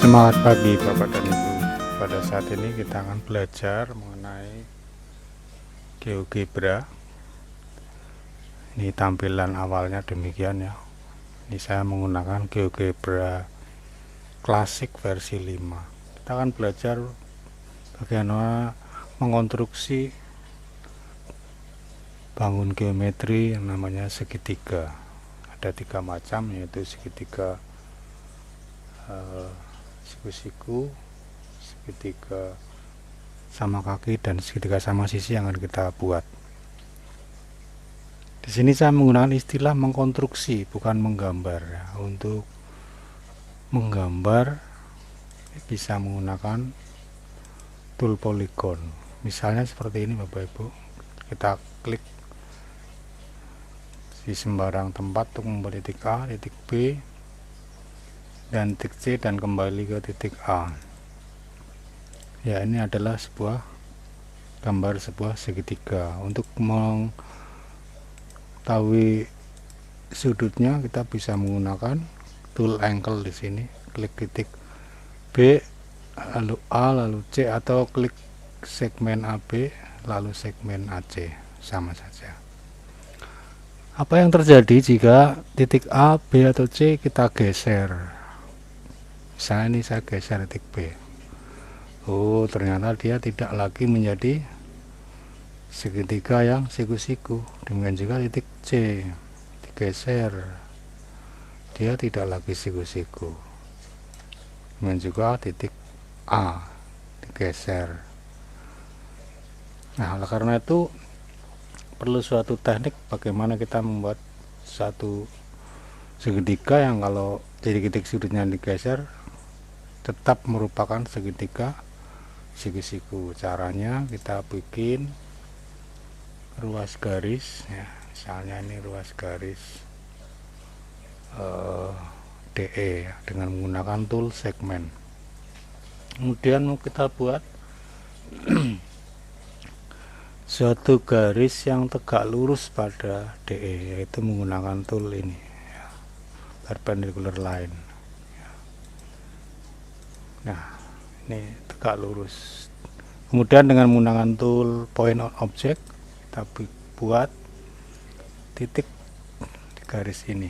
Semangat pagi Bapak dan Ibu. Pada saat ini kita akan belajar mengenai GeoGebra. Ini tampilan awalnya demikian ya. Ini saya menggunakan GeoGebra Classic versi 5. Kita akan belajar bagaimana mengonstruksi bangun geometri yang namanya segitiga. Ada 3 macam, yaitu segitiga siku-siku, segitiga sama kaki, dan segitiga sama sisi yang akan kita buat. Di sini saya menggunakan istilah mengkonstruksi, bukan menggambar ya. Untuk menggambar bisa menggunakan tool polygon. Misalnya seperti ini Bapak Ibu. Kita klik di sembarang tempat untuk membuat titik A, titik B, dan titik C, dan kembali ke titik A. Ya, ini adalah sebuah gambar sebuah segitiga. Untuk mengetahui sudutnya kita bisa menggunakan tool angle di sini. Klik titik B, lalu A, lalu C, atau klik segmen AB, lalu segmen AC, sama saja. Apa yang terjadi jika titik A, B, atau C kita geser? Misalnya ini saya geser titik B. Oh, ternyata dia tidak lagi menjadi segitiga yang siku-siku. Demikian juga titik C digeser, dia tidak lagi siku-siku. Demikian juga titik A digeser. Nah, oleh karena itu perlu suatu teknik bagaimana kita membuat satu segitiga yang kalau titik-titik sudutnya digeser tetap merupakan segitiga siku-siku. Caranya kita bikin ruas garis ya, misalnya ini ruas garis DE dengan menggunakan tool segmen. Kemudian kita buat suatu garis yang tegak lurus pada DE, yaitu menggunakan tool ini ya, perpendicular line. Nah, ini tegak lurus. Kemudian dengan menggunakan tool point on object kita buat titik di garis ini.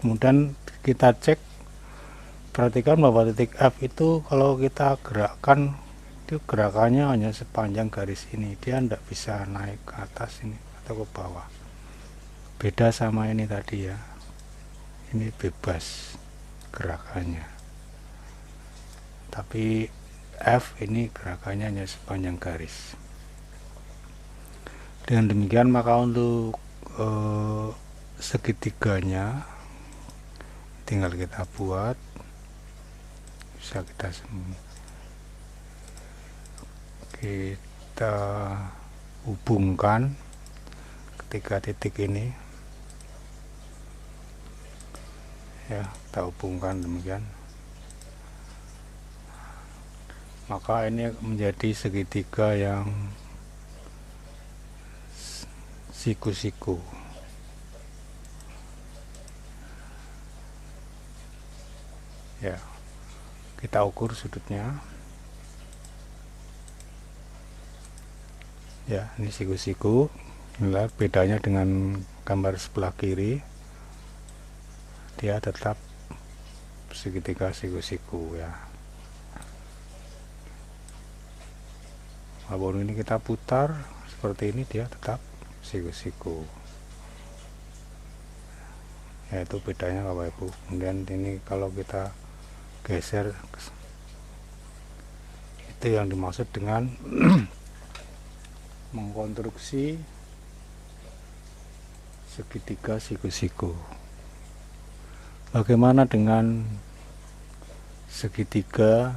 Kemudian kita cek, perhatikan bahwa titik F itu kalau kita gerakkan, itu gerakannya hanya sepanjang garis ini, dia tidak bisa naik ke atas ini atau ke bawah. Beda sama ini tadi ya, ini bebas gerakannya, tapi F ini gerakannya hanya sepanjang garis. Dengan demikian maka untuk segitiganya tinggal kita buat, bisa kita hubungkan ketiga titik ini ya, kita hubungkan demikian, maka ini menjadi segitiga yang siku-siku. Ya, kita ukur sudutnya. Ya, ini siku-siku. Inilah bedanya dengan gambar sebelah kiri. Dia tetap segitiga siku-siku ya. Walaupun ini kita putar seperti ini, dia tetap siku-siku. Ya, itu bedanya Bapak Ibu. Kemudian ini kalau kita geser, itu yang dimaksud dengan mengkonstruksi segitiga siku-siku. Bagaimana dengan segitiga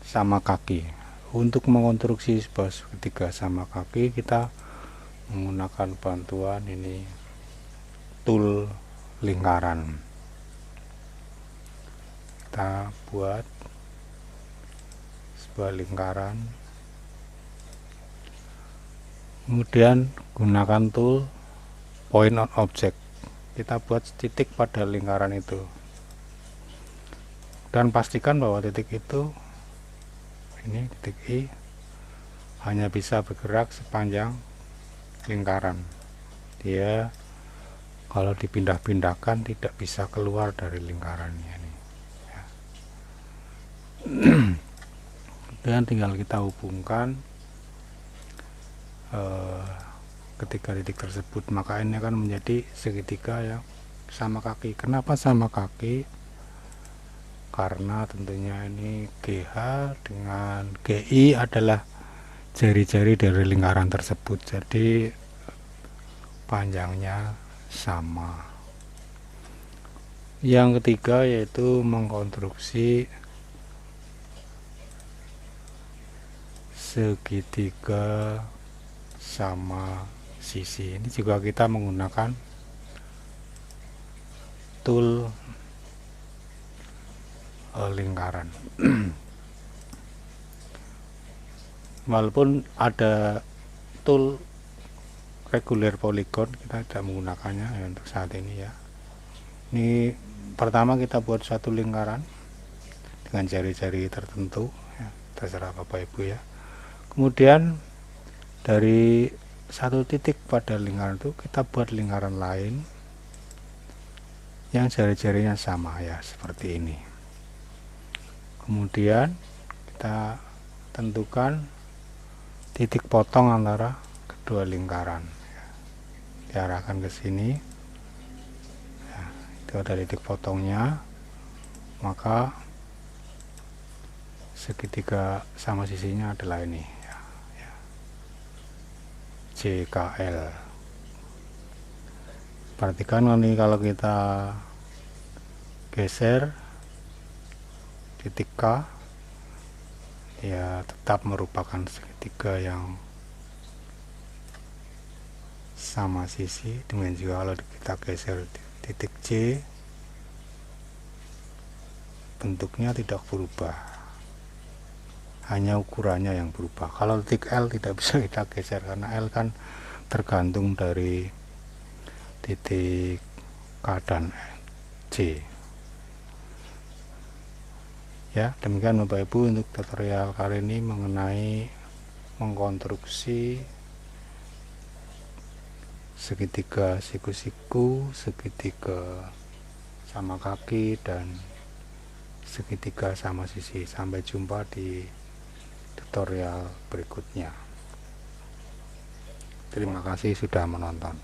sama kaki? Untuk mengkonstruksi sebuah segitiga sama kaki kita menggunakan bantuan ini tool lingkaran. Kita buat sebuah lingkaran, kemudian gunakan tool point on object. kita buat titik pada lingkaran itu, dan pastikan bahwa titik itu, ini titik I, hanya bisa bergerak sepanjang lingkaran. Dia kalau dipindah-pindahkan tidak bisa keluar dari lingkarannya ini ya. Dan tinggal kita hubungkan ketiga titik tersebut, maka ini akan menjadi segitiga yang sama kaki. Kenapa sama kaki? Karena tentunya ini GH dengan GI adalah jari-jari dari lingkaran tersebut, jadi panjangnya sama. Yang ketiga yaitu mengkonstruksi segitiga sama sisi. Ini juga kita menggunakan tool lingkaran. Walaupun ada tool regular polygon, kita tidak menggunakannya ya untuk saat ini ya. Ini pertama kita buat satu lingkaran dengan jari-jari tertentu ya, terserah Bapak Ibu ya. Kemudian dari satu titik pada lingkaran itu kita buat lingkaran lain yang jari-jarinya sama ya, seperti ini. Kemudian kita tentukan titik potong antara kedua lingkaran ya. Diarahkan ke sini ya, itu ada titik potongnya, maka segitiga sama sisinya adalah ini ya, ya. JKL. Perhatikan ini kalau kita geser titik K ya tetap merupakan segitiga yang sama sisi. Demikian juga kalau kita geser titik J, bentuknya tidak berubah, hanya ukurannya yang berubah. Kalau titik L tidak bisa kita geser karena L kan tergantung dari titik K dan J. Ya, demikian Bapak Ibu untuk tutorial kali ini mengenai mengkonstruksi segitiga siku-siku, segitiga sama kaki, dan segitiga sama sisi. Sampai jumpa di tutorial berikutnya. Terima kasih sudah menonton.